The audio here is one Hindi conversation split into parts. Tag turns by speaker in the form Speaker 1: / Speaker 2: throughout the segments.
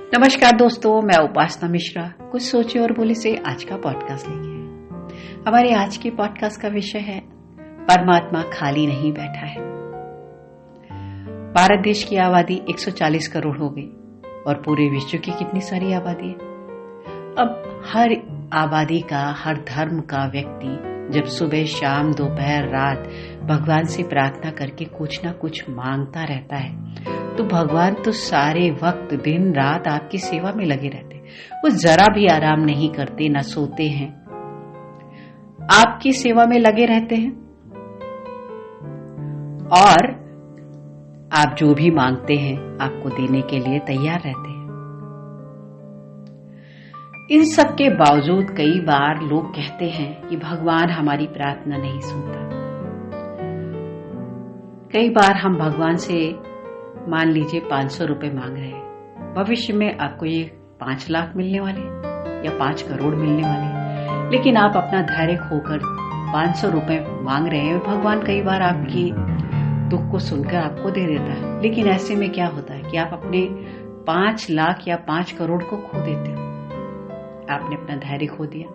Speaker 1: नमस्कार दोस्तों, मैं उपासना मिश्रा कुछ सोचे और बोले से आज का पॉडकास्ट लेके आए। हमारे आज के पॉडकास्ट का विषय है परमात्मा खाली नहीं बैठा है। भारत देश की आबादी 140 करोड़ हो गई और पूरे विश्व की कितनी सारी आबादी है। अब हर आबादी का, हर धर्म का व्यक्ति जब सुबह शाम दोपहर रात भगवान से प्रार्थना करके कुछ ना कुछ मांगता रहता है, तो भगवान तो सारे वक्त दिन रात आपकी सेवा में लगे रहते हैं। वो जरा भी आराम नहीं करते, ना सोते हैं, आपकी सेवा में लगे रहते हैं और आप जो भी मांगते हैं आपको देने के लिए तैयार रहते हैं। इन सब के बावजूद कई बार लोग कहते हैं कि भगवान हमारी प्रार्थना नहीं सुनता। कई बार हम भगवान से मान लीजिए 500 रुपए मांग रहे हैं, भविष्य में आपको ये 5 लाख मिलने वाले या 5 करोड़ मिलने वाले, लेकिन आप अपना धैर्य खोकर 500 रुपए मांग रहे हैं। भगवान कई बार आपकी दुख को सुनकर आपको दे देता है, लेकिन ऐसे में क्या होता है कि आप अपने 5 लाख या 5 करोड़ को खो देते हो। आपने अपना धैर्य खो दिया।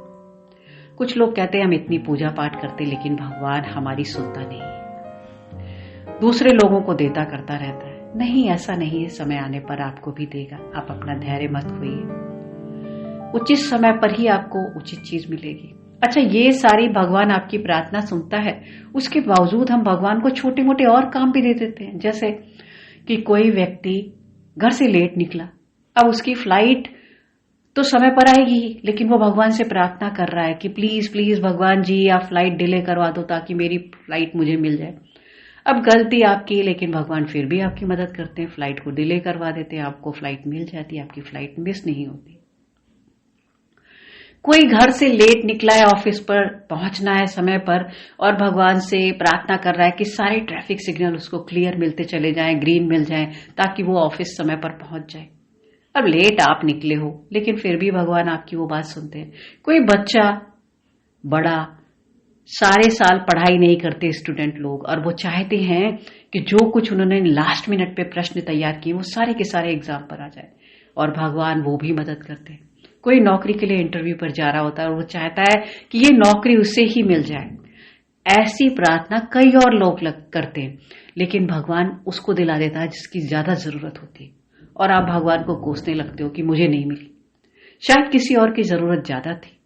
Speaker 1: कुछ लोग कहते हैं हम इतनी पूजा पाठ करते, लेकिन भगवान हमारी सुनता नहीं है, दूसरे लोगों को देता करता रहता है। नहीं, ऐसा नहीं है, समय आने पर आपको भी देगा। आप अपना धैर्य मत खोइए, उचित समय पर ही आपको उचित चीज मिलेगी। अच्छा, ये सारी भगवान आपकी प्रार्थना सुनता है, उसके बावजूद हम भगवान को छोटे मोटे और काम भी दे देते हैं। जैसे कि कोई व्यक्ति घर से लेट निकला, अब उसकी फ्लाइट तो समय पर आएगी ही, लेकिन वो भगवान से प्रार्थना कर रहा है कि प्लीज प्लीज भगवान जी आप फ्लाइट डिले करवा दो ताकि मेरी फ्लाइट मुझे मिल जाए। अब गलती आपकी, लेकिन भगवान फिर भी आपकी मदद करते हैं, फ्लाइट को डिले करवा देते हैं, आपको फ्लाइट मिल जाती है, आपकी फ्लाइट मिस नहीं होती। कोई घर से लेट निकला है, ऑफिस पर पहुंचना है समय पर और भगवान से प्रार्थना कर रहा है कि सारे ट्रैफिक सिग्नल उसको क्लियर मिलते चले जाएं, ग्रीन मिल जाएं, ताकि वो ऑफिस समय पर पहुंच जाए। अब लेट आप निकले हो, लेकिन फिर भी भगवान आपकी वो बात सुनते हैं। कोई बच्चा, बड़ा, सारे साल पढ़ाई नहीं करते स्टूडेंट लोग, और वो चाहते हैं कि जो कुछ उन्होंने लास्ट मिनट पे प्रश्न तैयार किए वो सारे के सारे एग्जाम पर आ जाए, और भगवान वो भी मदद करते हैं। कोई नौकरी के लिए इंटरव्यू पर जा रहा होता है और वो चाहता है कि ये नौकरी उसे ही मिल जाए। ऐसी प्रार्थना कई और लोग करते हैं, लेकिन भगवान उसको दिला देता है जिसकी ज्यादा जरूरत होती है, और आप भगवान को कोसने लगते हो कि मुझे नहीं मिली, शायद किसी और की जरूरत ज्यादा थी।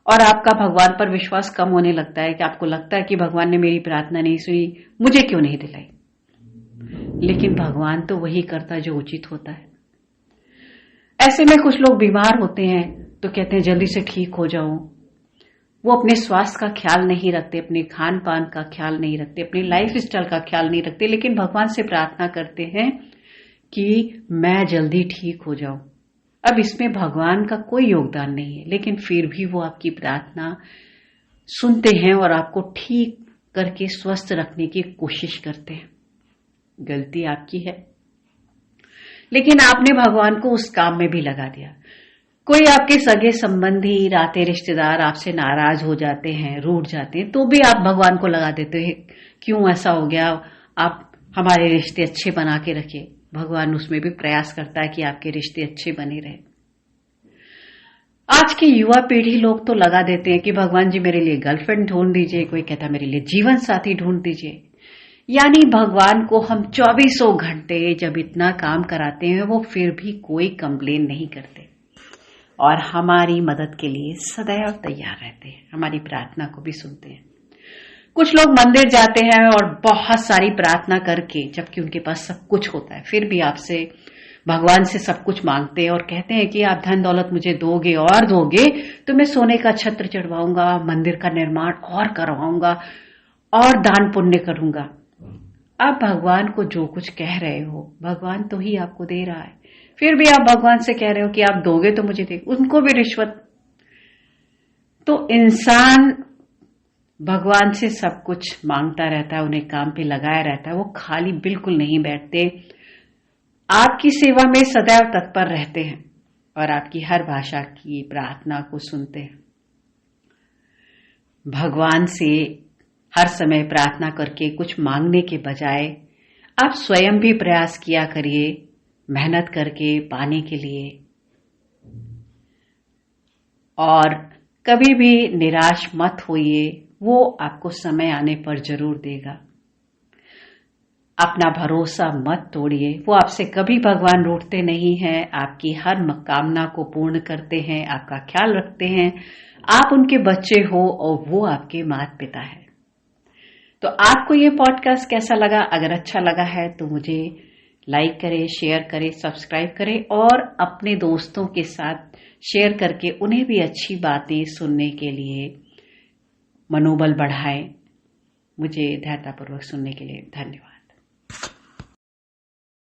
Speaker 1: और आपका भगवान पर विश्वास कम होने लगता है कि आपको लगता है कि भगवान ने मेरी प्रार्थना नहीं सुनी, मुझे क्यों नहीं दिलाई। लेकिन भगवान तो वही करता जो उचित होता है। ऐसे में कुछ लोग बीमार होते हैं तो कहते हैं जल्दी से ठीक हो जाओ। वो अपने स्वास्थ्य का ख्याल नहीं रखते, अपने खान पान का ख्याल नहीं रखते, अपनी लाइफ स्टाइल का ख्याल नहीं रखते, लेकिन भगवान से प्रार्थना करते हैं कि मैं जल्दी ठीक हो जाऊं। अब इसमें भगवान का कोई योगदान नहीं है, लेकिन फिर भी वो आपकी प्रार्थना सुनते हैं और आपको ठीक करके स्वस्थ रखने की कोशिश करते हैं। गलती आपकी है, लेकिन आपने भगवान को उस काम में भी लगा दिया। कोई आपके सगे संबंधी, नाते रिश्तेदार आपसे नाराज हो जाते हैं, रूठ जाते हैं, तो भी आप भगवान को लगा देते हैं क्यों ऐसा हो गया, आप हमारे रिश्ते अच्छे बना के रखे। भगवान उसमें भी प्रयास करता है कि आपके रिश्ते अच्छे बने रहे। आज की युवा पीढ़ी लोग तो लगा देते हैं कि भगवान जी मेरे लिए गर्लफ्रेंड ढूंढ दीजिए, कोई कहता है मेरे लिए जीवन साथी ढूंढ दीजिए। यानी भगवान को हम 24 घंटे जब इतना काम कराते हैं वो फिर भी कोई कंप्लेन नहीं करते और हमारी मदद के लिए सदैव तैयार रहते हैं, हमारी प्रार्थना को भी सुनते हैं। कुछ लोग मंदिर जाते हैं और बहुत सारी प्रार्थना करके, जबकि उनके पास सब कुछ होता है, फिर भी आपसे भगवान से सब कुछ मांगते हैं और कहते हैं कि आप धन दौलत मुझे दोगे और दोगे तो मैं सोने का छत्र चढ़वाऊंगा, मंदिर का निर्माण और करवाऊंगा और दान पुण्य करूंगा। आप भगवान को जो कुछ कह रहे हो भगवान तो ही आपको दे रहा है, फिर भी आप भगवान से कह रहे हो कि आप दोगे तो मुझे दे, उनको भी रिश्वत। तो इंसान भगवान से सब कुछ मांगता रहता है, उन्हें काम पे लगाया रहता है, वो खाली बिल्कुल नहीं बैठते, आपकी सेवा में सदैव तत्पर रहते हैं और आपकी हर भाषा की प्रार्थना को सुनते हैं। भगवान से हर समय प्रार्थना करके कुछ मांगने के बजाय आप स्वयं भी प्रयास किया करिए मेहनत करके पाने के लिए। और कभी भी निराश मत होइए, वो आपको समय आने पर जरूर देगा। अपना भरोसा मत तोड़िए, वो आपसे कभी भगवान रूठते नहीं हैं, आपकी हर कामना को पूर्ण करते हैं, आपका ख्याल रखते हैं। आप उनके बच्चे हो और वो आपके माता पिता है। तो आपको ये पॉडकास्ट कैसा लगा? अगर अच्छा लगा है तो मुझे लाइक करें, शेयर करें, सब्सक्राइब करें और अपने दोस्तों के साथ शेयर करके उन्हें भी अच्छी बातें सुनने के लिए मनोबल बढ़ाएं। मुझे धैर्यतापूर्वक सुनने के लिए धन्यवाद।